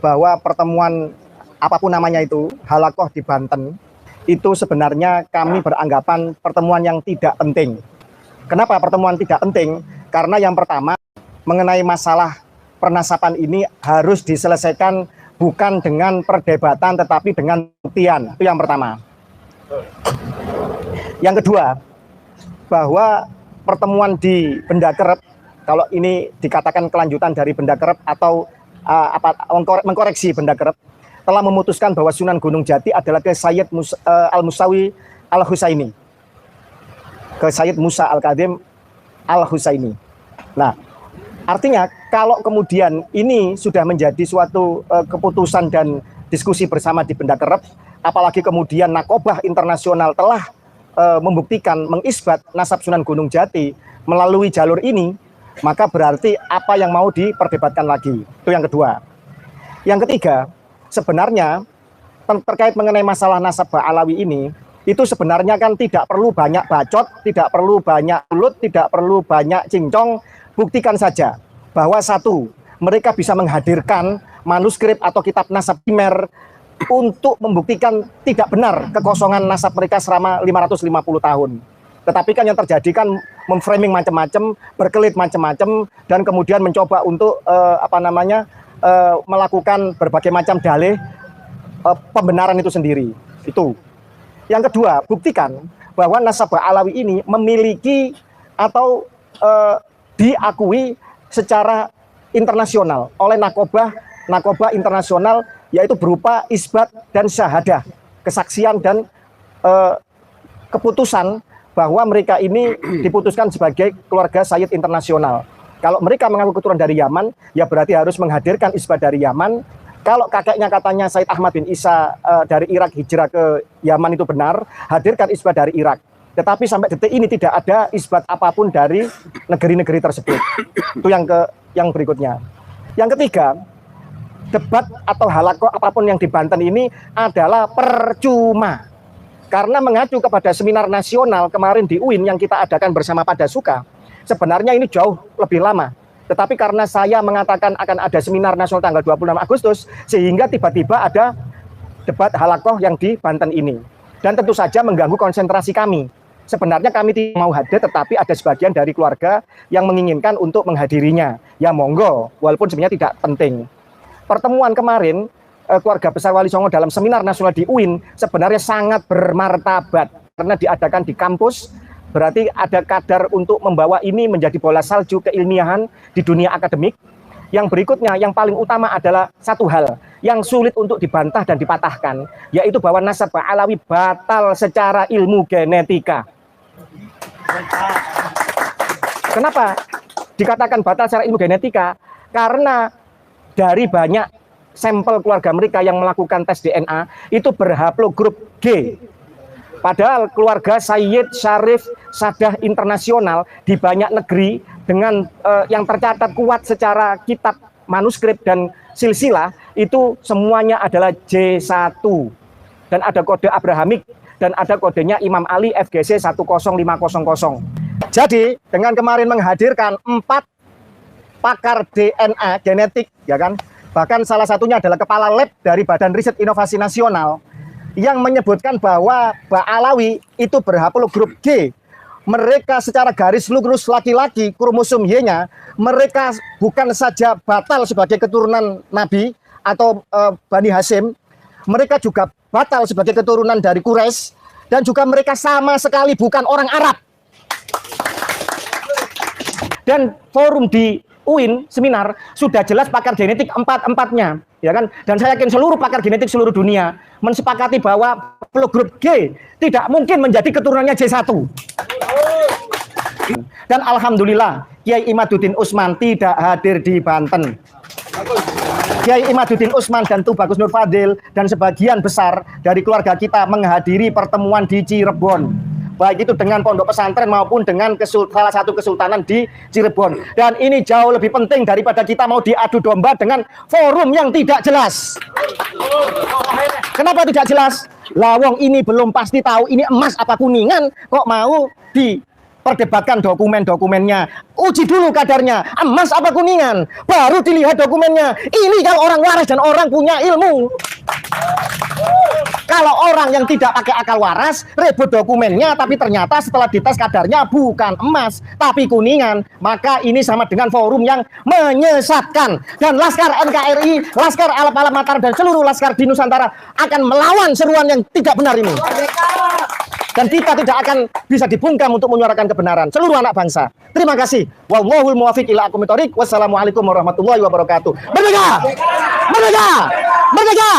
bahwa pertemuan apapun namanya itu, halakoh di Banten, itu sebenarnya kami beranggapan pertemuan yang tidak penting. Kenapa pertemuan tidak penting? Karena yang pertama, mengenai masalah pernasapan ini harus diselesaikan bukan dengan perdebatan tetapi dengan buktian. Itu yang pertama. Yang kedua, bahwa pertemuan di Benda Kerep, kalau ini dikatakan kelanjutan dari Benda Kerep atau mengkoreksi Benda Kerep, telah memutuskan bahwa Sunan Gunung Jati adalah ke Sayyid Al-Musawi Al-Husaini, ke Sayyid Musa Al-Kadim Al-Husaini. Nah, artinya kalau kemudian ini sudah menjadi suatu keputusan dan diskusi bersama di Benda Kerep, apalagi kemudian Nakobah Internasional telah membuktikan, mengisbat nasab Sunan Gunung Jati melalui jalur ini, maka berarti apa yang mau diperdebatkan lagi. Itu yang kedua. Yang ketiga, sebenarnya terkait mengenai masalah nasab Ba'alawi ini, itu sebenarnya kan tidak perlu banyak bacot, tidak perlu banyak mulut, tidak perlu banyak cincong. Buktikan saja bahwa satu, mereka bisa menghadirkan manuskrip atau kitab nasab primer untuk membuktikan tidak benar kekosongan nasab mereka selama 550 tahun. Tetapi kan yang terjadi kan memframing macam-macam, berkelit macam-macam, dan kemudian mencoba untuk melakukan berbagai macam dalih pembenaran itu sendiri. Itu. Yang kedua, buktikan bahwa nasab Ba'alawi ini memiliki atau diakui secara internasional oleh Nakobah internasional, yaitu berupa isbat dan syahadah, kesaksian dan keputusan bahwa mereka ini diputuskan sebagai keluarga Sayyid internasional. Kalau mereka mengaku keturunan dari Yaman, ya berarti harus menghadirkan isbat dari Yaman. Kalau kakeknya katanya Said Ahmad bin Isa dari Irak hijrah ke Yaman itu benar, hadirkan isbat dari Irak. Tetapi sampai detik ini tidak ada isbat apapun dari negeri-negeri tersebut. Itu yang berikutnya. Yang ketiga, debat atau halakoh apapun yang di Banten ini adalah percuma. Karena mengacu kepada seminar nasional kemarin di UIN yang kita adakan bersama Padasuka, sebenarnya ini jauh lebih lama. Tetapi karena saya mengatakan akan ada seminar nasional tanggal 26 Agustus, sehingga tiba-tiba ada debat halakoh yang di Banten ini. Dan tentu saja mengganggu konsentrasi kami. Sebenarnya kami tidak mau hadir, tetapi ada sebagian dari keluarga yang menginginkan untuk menghadirinya. Ya monggo, walaupun sebenarnya tidak penting. Pertemuan kemarin, keluarga besar Wali Songo dalam seminar nasional di UIN sebenarnya sangat bermartabat. Karena diadakan di kampus, berarti ada kadar untuk membawa ini menjadi bola salju keilmiahan di dunia akademik. Yang berikutnya, yang paling utama adalah satu hal yang sulit untuk dibantah dan dipatahkan, yaitu bahwa nasab Ba'alawi batal secara ilmu genetika. Kenapa dikatakan batal secara ilmu genetika? Karena dari banyak sampel keluarga mereka yang melakukan tes DNA itu berhaplogrup G. Padahal keluarga Sayyid Syarif Sadah internasional di banyak negeri dengan yang tercatat kuat secara kitab, manuskrip dan silsilah itu semuanya adalah J1. Dan ada kode Abrahamik dan ada kodenya Imam Ali FGC 10500. Jadi dengan kemarin menghadirkan 4 pakar DNA genetik, ya kan? Bahkan salah satunya adalah kepala lab dari Badan Riset Inovasi Nasional yang menyebutkan bahwa Ba'alawi itu berhaplogrup G. Mereka secara garis lurus laki-laki, kromosom Y-nya, mereka bukan saja batal sebagai keturunan Nabi atau Bani Hashim, mereka juga batal sebagai keturunan dari Quraisy, dan juga mereka sama sekali bukan orang Arab. Dan forum di UIN seminar sudah jelas pakar genetik empat-empatnya, ya kan? Dan saya yakin seluruh pakar genetik seluruh dunia mensepakati bahwa haplogrup G tidak mungkin menjadi keturunannya J1. Dan alhamdulillah Kiai Imaduddin Utsman tidak hadir di Banten. Kiai Imaduddin Utsman dan Tubagus Nur Fadil dan sebagian besar dari keluarga kita menghadiri pertemuan di Cirebon, baik itu dengan pondok pesantren maupun dengan salah satu kesultanan di Cirebon. Dan ini jauh lebih penting daripada kita mau diadu domba dengan forum yang tidak jelas. Kenapa tidak jelas? Lawong ini belum pasti tahu ini emas apa kuningan, kok mau perdebatkan dokumen-dokumennya, uji dulu kadarnya, emas apa kuningan, baru dilihat dokumennya. Ini kalau orang waras dan orang punya ilmu. Kalau orang yang tidak pakai akal waras, rebut dokumennya, tapi ternyata setelah dites kadarnya bukan emas, tapi kuningan, maka ini sama dengan forum yang menyesatkan. Dan Laskar NKRI, Laskar Alam Mataram, dan seluruh Laskar di Nusantara akan melawan seruan yang tidak benar ini. Dan kita tidak akan bisa dibungkam untuk menyuarakan kebenaran seluruh anak bangsa. Terima kasih. Wallahul muwaffiq ila aqwamit thoriq. Wassalamualaikum warahmatullahi wabarakatuh. Merdeka! Merdeka! Merdeka!